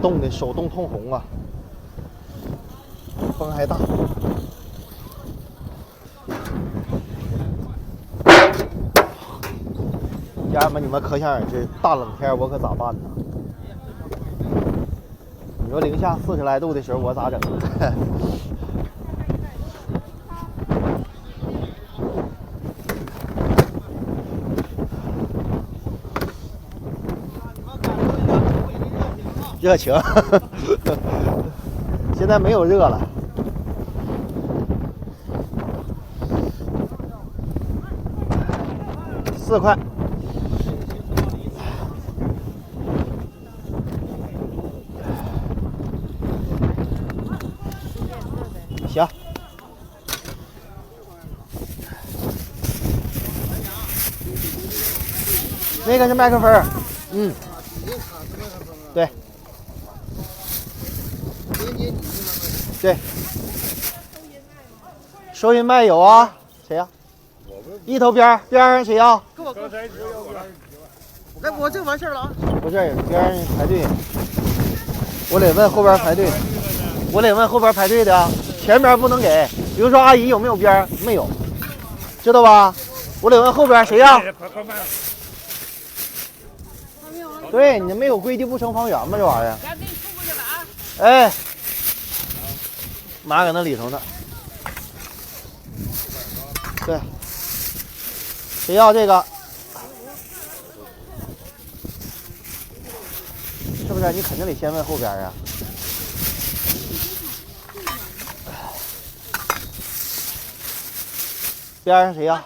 冻的手冻通红啊，风还大。家人们，你们可想而知，大冷天我可咋办呢？你说零下40来度的时候，我咋整？热情，现在没有热了。4块。行。那个是麦克风，嗯，对。对，收银麦有啊？谁呀？一头边上谁要？给我。来，我这完事儿了啊。不是，边上排队。我得问后边排队。我得问后边排队的，前边不能给。比如说阿姨有没有边？没有，知道吧？我得问后边谁要。对，你没有规矩不成方圆吗？这玩意儿。给你送过去了啊。哎。马搁那里头呢。对，谁要这个？是不是？你肯定得先问后边啊。边上谁要？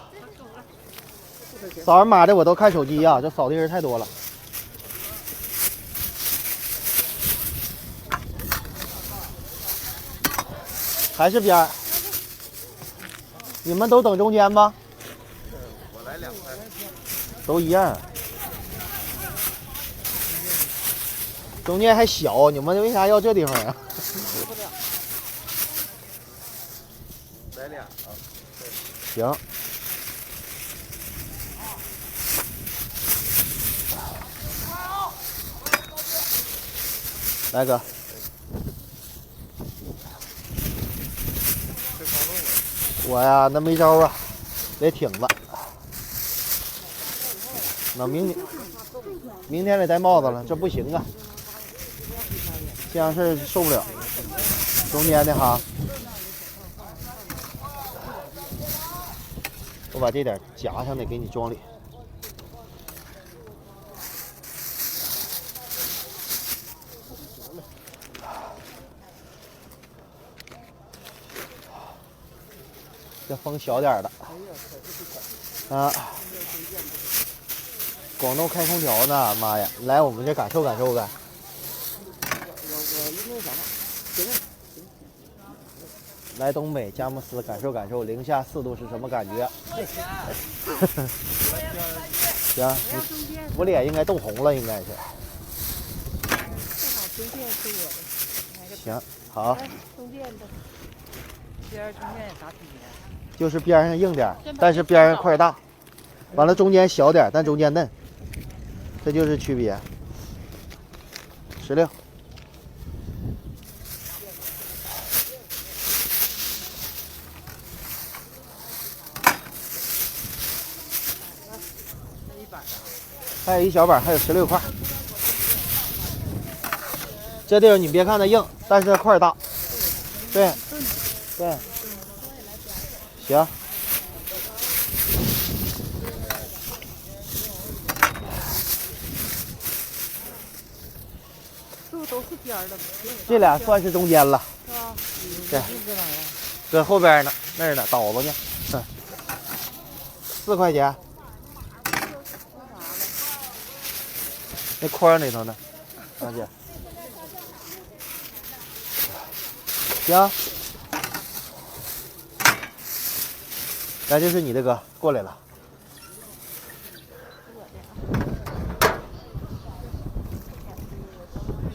扫完码的我都看手机呀，这扫的人太多了。还是边儿，你们都等中间吗？我来2块，都一样。中间还小，你们为啥要这地方呀？来2啊。行。来哥。我呀，那没招啊，得挺了。那明天得戴帽子了，这不行啊，这样事儿受不了。中间的哈，我把这点夹上的给你装里。这风小点的啊，广东开空调呢，妈呀！来我们这感受感受呗。来东北佳木斯感受感受零下4度是什么感觉？行，我脸应该冻红了，应该是。行，好。边中间有啥区别？就是边上硬点，但是边上块大，完了中间小点，但中间嫩，这就是区别。16。还有一小板，还有16块。这地方你别看它硬，但是它块大。对。对，行。是不是都是边的？这俩算是中间了。是吧？对。搁后边呢，那儿呢，倒子呢。4块钱。那筐里头呢，大姐。行。来，这是你的哥，过来了。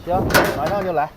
行，马上就来。